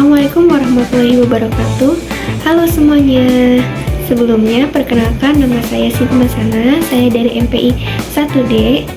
Assalamualaikum warahmatullahi wabarakatuh. Halo semuanya. Sebelumnya perkenalkan, nama saya Siti Masana. Saya dari MPI 1D.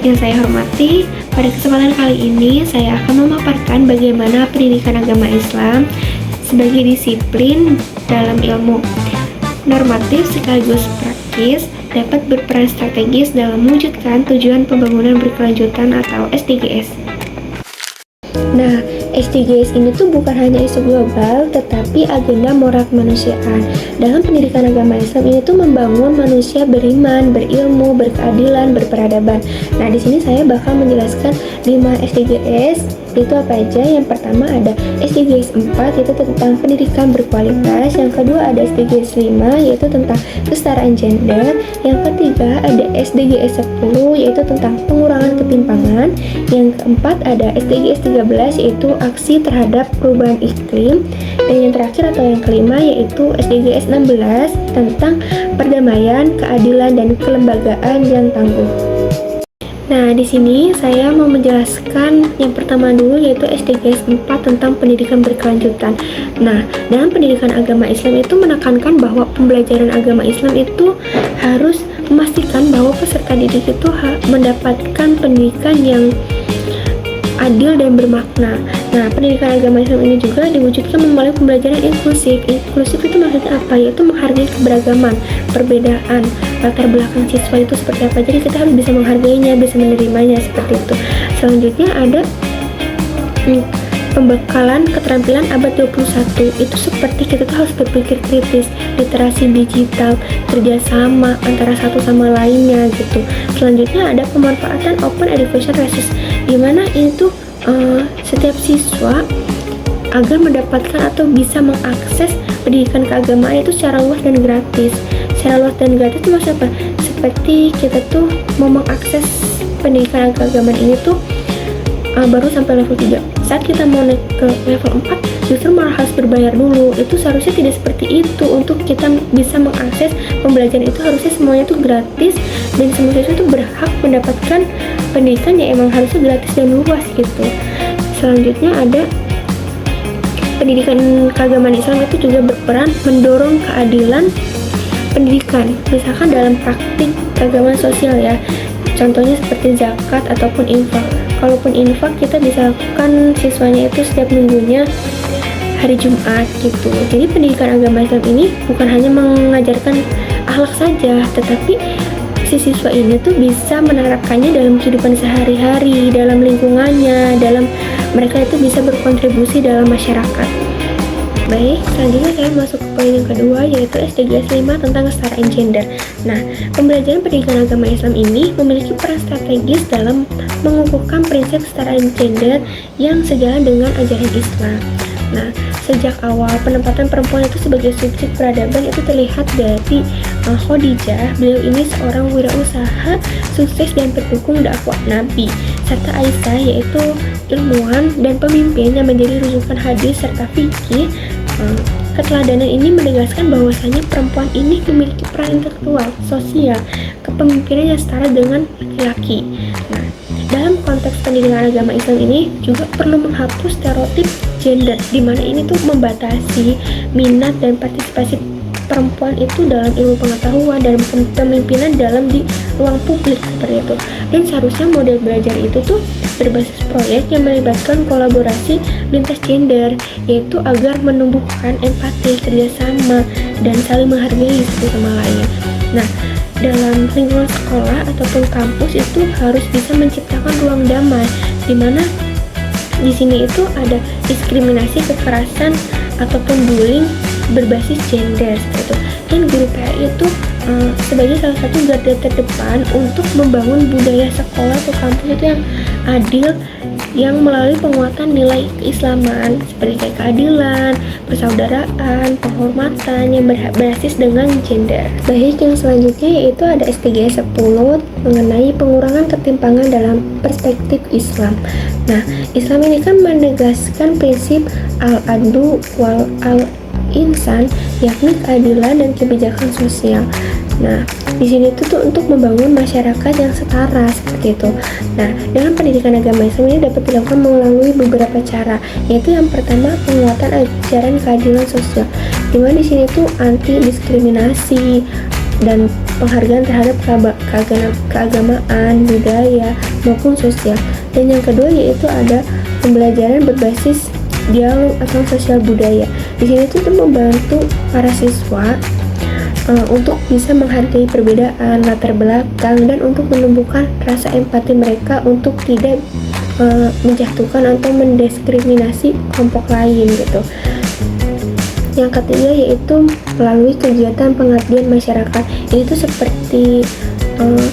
Yang saya hormati, pada kesempatan kali ini saya akan memaparkan bagaimana pendidikan agama Islam sebagai disiplin dalam ilmu normatif sekaligus praktis dapat berperan strategis dalam mewujudkan tujuan pembangunan berkelanjutan atau SDGs. Nah, SDGs ini tuh bukan hanya isu global, tetapi agenda moral kemanusiaan. Dalam pendidikan agama Islam ini tuh membangun manusia beriman, berilmu, berkeadilan, berperadaban. Nah, di sini saya bakal menjelaskan 5 SDGs. Itu apa aja? Yang pertama ada SDGs 4, yaitu tentang pendidikan berkualitas. Yang kedua ada SDGs 5, yaitu tentang kesetaraan gender. Yang ketiga ada SDGs 10, yaitu tentang pengurangan ketimpangan. Yang keempat ada SDGs 13, yaitu aksi terhadap perubahan iklim. Dan yang terakhir atau yang kelima yaitu SDGs 16 tentang perdamaian, keadilan, dan kelembagaan yang tangguh. Nah, di sini saya mau menjelaskan yang pertama dulu, yaitu SDGs 4 tentang pendidikan berkelanjutan. Nah, dalam pendidikan agama Islam itu menekankan bahwa pembelajaran agama Islam itu harus memastikan bahwa peserta didik itu mendapatkan pendidikan yang adil dan bermakna. Nah, pendidikan agama Islam ini juga diwujudkan melalui pembelajaran inklusif. Inklusif itu maksudnya apa? Yaitu menghargai keberagaman, perbedaan, latar belakang siswa itu seperti apa. Jadi kita harus bisa menghargainya, bisa menerimanya seperti itu. Selanjutnya ada pembekalan keterampilan abad 21. Itu seperti kita tuh harus berpikir kritis, literasi digital, kerjasama antara satu sama lainnya gitu. Selanjutnya ada pemanfaatan open education resource, dimana itu setiap siswa agar mendapatkan atau bisa mengakses pendidikan keagamaan itu secara luas dan gratis. Secara luas dan gratis itu maksudnya apa? Seperti kita tuh mau mengakses pendidikan keagamaan ini tuh baru sampai level 3. Saat kita mau naik ke level 4 justru malah harus berbayar dulu. Itu seharusnya tidak seperti itu. Untuk kita bisa mengakses pembelajaran itu harusnya semuanya itu gratis, dan semua siswa itu berhak mendapatkan pendidikan yang emang harusnya gratis dan luas gitu. Selanjutnya ada pendidikan keagamaan Islam itu juga berperan mendorong keadilan pendidikan, misalkan dalam praktik keagamaan sosial ya. Contohnya seperti zakat ataupun infak. Kalaupun infak kita bisa lakukan siswanya itu setiap minggunya hari Jumat gitu. Jadi pendidikan agama Islam ini bukan hanya mengajarkan akhlak saja, tetapi si siswa ini tuh bisa menerapkannya dalam kehidupan sehari-hari, dalam lingkungannya, dalam mereka itu bisa berkontribusi dalam masyarakat. Baik, selanjutnya saya masuk ke poin yang kedua, yaitu SDGs 5 tentang kesetaraan gender. Nah, pembelajaran pendidikan agama Islam ini memiliki peran strategis dalam mengukuhkan prinsip kesetaraan gender yang sejalan dengan ajaran Islam. Nah, sejak awal penempatan perempuan itu sebagai subjek peradaban itu terlihat dari Khadijah. Beliau ini seorang wirausaha sukses dan pendukung dakwah Nabi, serta Aisyah yaitu ilmuwan dan pemimpin yang menjadi rujukan hadis serta fikih. Keteladanan ini menegaskan bahwasanya perempuan ini memiliki peran intelektual, sosial, kepemimpinan yang setara dengan laki-laki. Nah, dalam konteks pendidikan agama Islam ini juga perlu menghapus stereotip gender, di mana ini tuh membatasi minat dan partisipasi perempuan itu dalam ilmu pengetahuan dan kepemimpinan dalam di ruang publik seperti itu. Dan seharusnya model belajar itu tuh berbasis proyek yang melibatkan kolaborasi lintas gender, yaitu agar menumbuhkan empati, kerjasama, dan saling menghargai satu sama lain. Nah, dalam lingkungan sekolah ataupun kampus itu harus bisa menciptakan ruang damai, di mana di sini itu ada diskriminasi, kekerasan ataupun bullying berbasis gender seperti itu. Dan guru PAI itu sebagai salah satu garda terdepan untuk membangun budaya sekolah atau kampus itu yang adil, yang melalui penguatan nilai keislaman seperti kayak keadilan, persaudaraan, penghormatan yang berbasis dengan gender. Baik, yang selanjutnya yaitu ada SDGs 10 mengenai pengurangan ketimpangan dalam perspektif Islam. Nah, Islam ini kan menegaskan prinsip al-adlu wal insan, yakni keadilan dan kebijakan sosial. Nah, di sini tuh untuk membangun masyarakat yang setara seperti itu. Nah, dalam pendidikan agama Islam ini dapat dilakukan melalui beberapa cara, yaitu yang pertama penguatan ajaran keadilan sosial, dimana di sini tuh anti diskriminasi dan penghargaan terhadap keagamaan, budaya maupun sosial. Dan yang kedua yaitu ada pembelajaran berbasis dialog atau sosial budaya. Di sini tuh membantu para siswa untuk bisa menghargai perbedaan latar belakang dan untuk menumbuhkan rasa empati mereka untuk tidak menjatuhkan atau mendiskriminasi kelompok lain gitu. Yang ketiga yaitu melalui kegiatan pengabdian masyarakat. Ini tuh seperti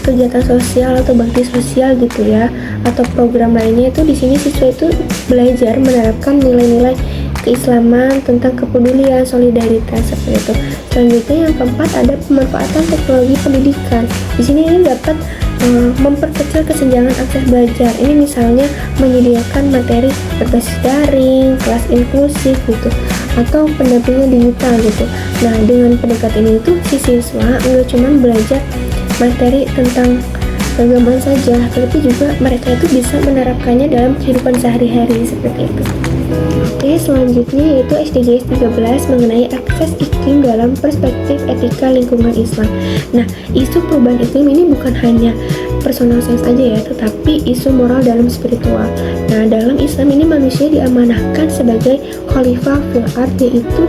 kegiatan sosial atau bakti sosial gitu ya, atau program lainnya. Itu di sini siswa itu belajar menerapkan nilai-nilai keislaman tentang kepedulian, solidaritas seperti itu. Selanjutnya yang keempat ada pemanfaatan teknologi pendidikan. Di sini ini dapat memperkecil kesenjangan akses belajar. Ini misalnya menyediakan materi berbasis daring, kelas inklusif gitu, atau pendampingan digital gitu. Nah, dengan pendekatan ini tuh si siswa nggak cuma belajar materi tentang keagamaan saja, tapi juga mereka itu bisa menerapkannya dalam kehidupan sehari-hari seperti itu. Oke, selanjutnya yaitu SDGs 13 mengenai akses iklim dalam perspektif etika lingkungan Islam. Nah, isu perubahan iklim ini bukan hanya personal science aja ya, tetapi isu moral dalam spiritual. Nah, dalam Islam ini manusia diamanahkan sebagai khalifah fil ard, yaitu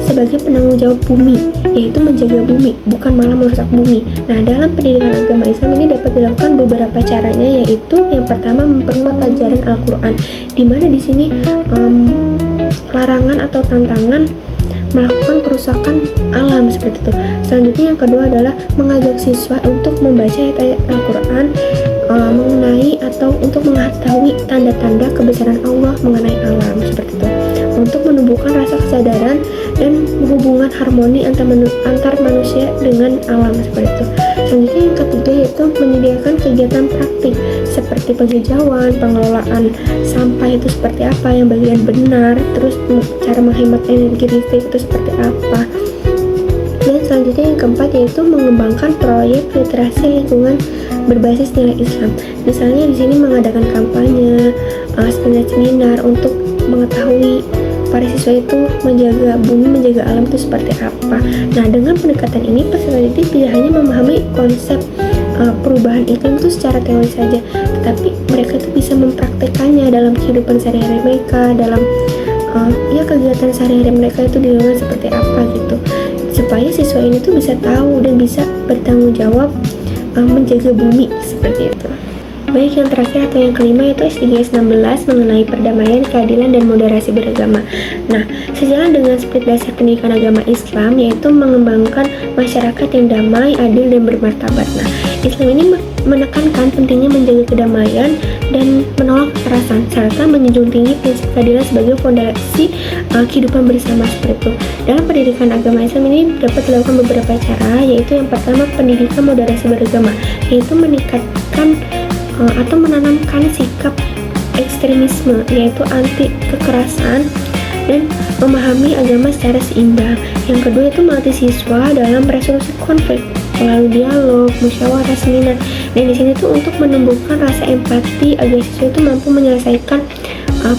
sebagai penanggung jawab bumi, yaitu menjaga bumi, bukan malah merusak bumi. Nah, dalam pendidikan agama Islam ini dapat dilakukan beberapa caranya, yaitu yang pertama memperkuat ajaran Al-Quran, di mana di sini larangan atau tantangan melakukan kerusakan alam seperti itu. Selanjutnya yang kedua adalah mengajak siswa untuk membaca ayat-ayat Al-Quran mengenai atau untuk mengetahui tanda-tanda kebesaran Allah mengenai alam seperti itu, untuk menumbuhkan rasa kesadaran dan hubungan harmoni antar manusia dengan alam seperti itu. Selanjutnya yang ketiga yaitu menyediakan kegiatan praktik seperti penghijauan, pengelolaan sampah itu seperti apa yang bagian benar, terus cara menghemat energi listrik itu seperti apa. Dan selanjutnya yang keempat yaitu mengembangkan proyek literasi lingkungan berbasis nilai Islam. Misalnya di sini mengadakan kampanye, seminar untuk mengetahui para siswa itu menjaga bumi, menjaga alam itu seperti apa. Nah, dengan pendekatan ini peserta didik tidak hanya memahami konsep perubahan iklim itu secara teori saja, tetapi mereka itu bisa mempraktekannya dalam kehidupan sehari-hari mereka, dalam kegiatan sehari-hari mereka itu dilakukan seperti apa gitu, supaya siswa ini tuh bisa tahu dan bisa bertanggung jawab menjaga bumi seperti itu. Baik, yang terakhir atau yang kelima yaitu SDGs 16 mengenai perdamaian, keadilan, dan moderasi beragama. Nah, sejalan dengan spirit dasar pendidikan agama Islam yaitu mengembangkan masyarakat yang damai, adil, dan bermartabat. Nah, Islam ini menekankan pentingnya menjaga kedamaian dan menolak kekerasan, serta menjunjung tinggi prinsip keadilan sebagai fondasi kehidupan bersama seperti itu. Dalam pendidikan agama Islam ini dapat dilakukan beberapa cara, yaitu yang pertama pendidikan moderasi beragama, yaitu meningkatkan atau menanamkan sikap ekstremisme, yaitu anti kekerasan dan memahami agama secara seimbang. Yang kedua itu melatih siswa dalam resolusi konflik melalui dialog, musyawarah, seminar. Dan di sini tuh untuk menumbuhkan rasa empati agar siswa itu mampu menyelesaikan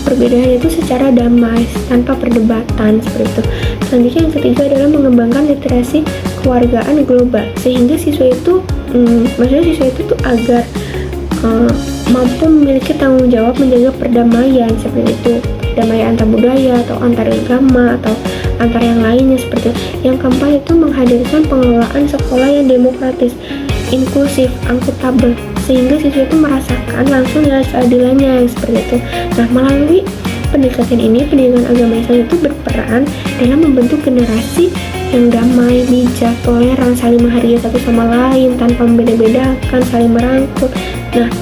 perbedaan itu secara damai tanpa perdebatan seperti itu. Selanjutnya yang ketiga adalah mengembangkan literasi kewargaan global, sehingga siswa itu siswa itu tuh agar mampu memiliki tanggung jawab menjaga perdamaian seperti itu, perdamaian antar budaya atau antar agama atau antar yang lainnya seperti itu. Yang keempat itu menghadirkan pengelolaan sekolah yang demokratis, inklusif, akuntabel, sehingga siswa itu merasakan langsung nilai keadilannya seperti itu. Nah, melalui pendekatan ini, pendidikan agama Islam itu berperan dalam membentuk generasi yang damai, bijak, toleran, saling menghargai satu sama lain tanpa membeda-bedakan, saling merangkul. Nah,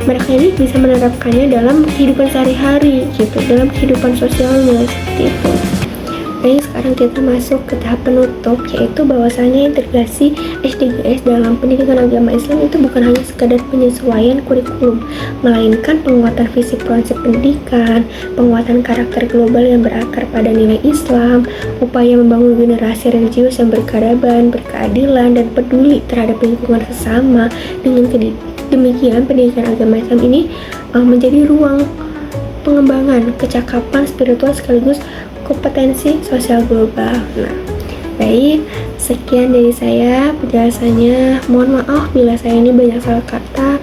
mereka ini bisa menerapkannya dalam kehidupan sehari-hari gitu, dalam kehidupan sosialnya seperti itu. Baik, sekarang kita masuk ke tahap penutup, yaitu bahwasanya integrasi SDGs dalam pendidikan agama Islam itu bukan hanya sekadar penyesuaian kurikulum, melainkan penguatan visi prinsip pendidikan, penguatan karakter global yang berakar pada nilai Islam, upaya membangun generasi religius yang berkeadaban, berkeadilan, dan peduli terhadap lingkungan sesama. Dengan demikian, pendidikan agama Islam ini menjadi ruang pengembangan kecakapan spiritual sekaligus kompetensi sosial global. Nah, baik, sekian dari saya penjelasannya. Mohon maaf bila saya ini banyak salah kata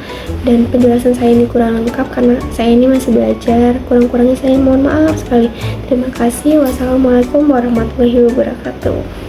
dan penjelasan saya ini kurang lengkap karena saya ini masih belajar. Kurang-kurangnya saya mohon maaf sekali. Terima kasih. Wassalamualaikum warahmatullahi wabarakatuh.